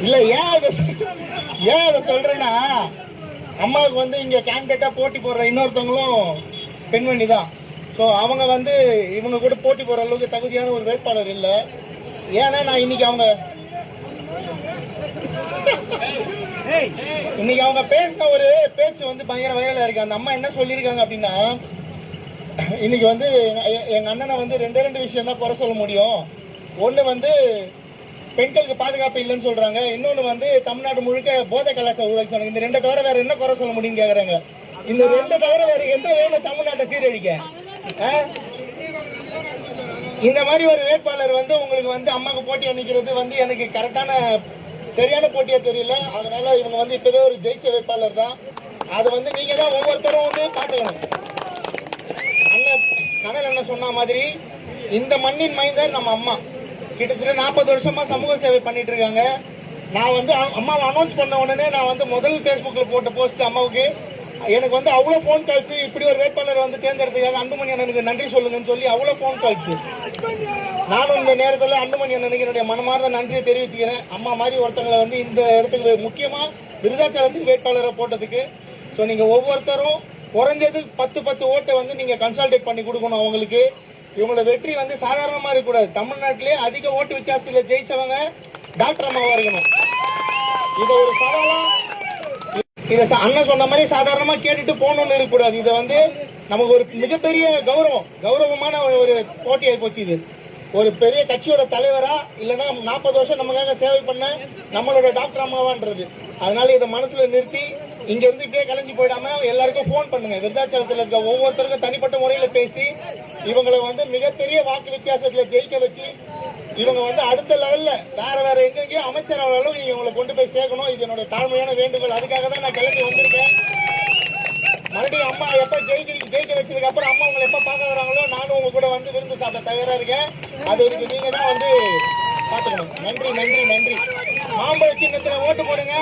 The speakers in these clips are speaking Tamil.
இல்ல ஏன் அதை சொல்றேன்னா, அம்மாவுக்கு வந்து இங்க கேண்டிடேட்டா போட்டி போடுற இன்னொருத்தவங்களும் பெண்மணி தான். ஸோ அவங்க வந்து இவங்க கூட போட்டி போடுற அளவுக்கு தகுதியான ஒரு வேட்பாளர் இல்லை. ஏன்னா நான் இன்னைக்கு அவங்க பேசின ஒரு பேச்சு வந்து பயங்கர வயலா இருக்கு. அந்த அம்மா என்ன சொல்லியிருக்காங்க அப்படின்னா, இன்னைக்கு வந்து எங்க அண்ணனை வந்து ரெண்டு விஷயம் தான் குறை சொல்ல முடியும். ஒண்ணு வந்து பெண்களுக்கு பாதுகாப்பு இல்லைன்னு சொல்றாங்க, இன்னொன்னு வந்து தமிழ்நாடு முழுக்க போதை கலாச்சார ஊழல் சொன்னாங்க. இந்த ரெண்டை தவிர வேற என்ன குறை சொல்ல முடியும்னு கேக்குறாங்க. இந்த ரெண்டை தவிர வேற எந்த வேணும் தமிழ்நாட்டை சீரழிக்க? இந்த மாதிரி ஒரு வேட்பாளர் வந்து உங்களுக்கு வந்து அம்மாவுக்கு போட்டியா நிக்கிறது வந்து எனக்கு கரெக்டான சரியான போட்டியா தெரியல. அதனால இவங்க வந்து இப்பவே ஒரு ஜெயிச்ச வேட்பாளர் தான். அது வந்து நீங்க தான் ஒவ்வொருத்தரும் வந்து பாத்துக்கணும். அண்ணன் கனல் என்ன சொன்ன மாதிரி இந்த மண்ணின் மைந்தர் நம்ம அம்மா கிட்டத்தட்ட 40 வருஷமா சமூக சேவை பண்ணிட்டு இருக்காங்க. நான் வந்து அம்மாவை அனௌன்ஸ் பண்ண உடனே நான் வந்து முதல் பேஸ்புக்ல போட்ட போஸ்ட் அம்மாவுக்கு எனக்கு வந்து அவ்வளவு போன் கால்ஸ், இப்படி ஒரு வேட்பாளர் வந்து தேர்ந்தெடுத்துக்காக அன்புமணி அண்ணனுக்கு நன்றி சொல்லுங்கன்னு சொல்லி அவ்வளவு போன் கால்ஸ். நானும் இந்த நேரத்தில் அன்புமணி அண்ணனுக்கு என்னுடைய மனமார்ந்த நன்றியை தெரிவிச்சுக்கிறேன். அம்மா மாதிரி ஒருத்தங்களை வந்து இந்த இடத்துக்கு முக்கியமா விருதாச்சலத்துக்கு வேட்பாளரை போட்டதுக்கு. ஸோ நீங்க ஒவ்வொருத்தரும் குறைஞ்சது 10 ஓட்டை வந்து நீங்க கன்சல்டேட் பண்ணி கொடுக்கணும் அவங்களுக்கு. இவங்களோட வெற்றி வந்து சாதாரணமா இருக்கக்கூடாது. தமிழ்நாட்டிலே அதிக ஓட்டு வித்தியாசத்தில் ஜெயிச்சவங்க டாக்டர் அம்மாவா இருக்கணும். இதை ஒரு சவாலா இதை அண்ணன் சொன்ன மாதிரி சாதாரணமா கேட்டுட்டு போகணும்னு இருக்கக்கூடாது. இதை வந்து நமக்கு ஒரு மிகப்பெரிய கௌரவமான ஒரு போட்டியாகி போச்சு. இது ஒரு பெரிய கட்சியோட தலைவரா இல்லைன்னா 40 வருஷம் நமக்காக சேவை பண்ண நம்மளோட டாக்டர் அம்மாவான்றது. அதனால இதை மனசுல நிறுத்தி இங்க இருந்து இப்படியே கலைஞ்சு போயிடாம எல்லாருக்கும் போன் பண்ணுங்க. விருதாச்சலத்தில் இருக்க ஒவ்வொருத்தருக்கும் தனிப்பட்ட முறையில பேசி இவங்களை வந்து மிகப்பெரிய வாக்கு வித்தியாசத்துல ஜெயிக்க வச்சு இவங்க வந்து அடுத்த லெவல்ல வேற எங்கெங்கயோ அமைச்சர் அளவு நீங்க இவங்களை கொண்டு போய் சேர்க்கணும். இது என்னோட தாழ்மையான வேண்டுகோள். அதுக்காக தான் நான் கிளம்பி வந்திருக்கேன். மறுபடியும் அம்மா எப்ப ஜெயிக்க வச்சதுக்கு அப்புறம் அம்மா உங்களை எப்ப பார்க்க வராங்களோ நானும் உங்க கூட வந்து விருந்து சாப்பிட தயாரா இருக்கேன். அது வரைக்கும் நீங்க தான் வந்து பாத்துக்கணும். நன்றி. மாம்பழ சின்னத்துல ஓட்டு போடுங்க.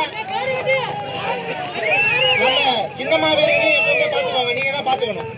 நம்ம சின்னம்மா வீரர்களையும் எப்பவுமே பாத்துக்கோங்க. நீங்க தான் பாத்துக்கணும்.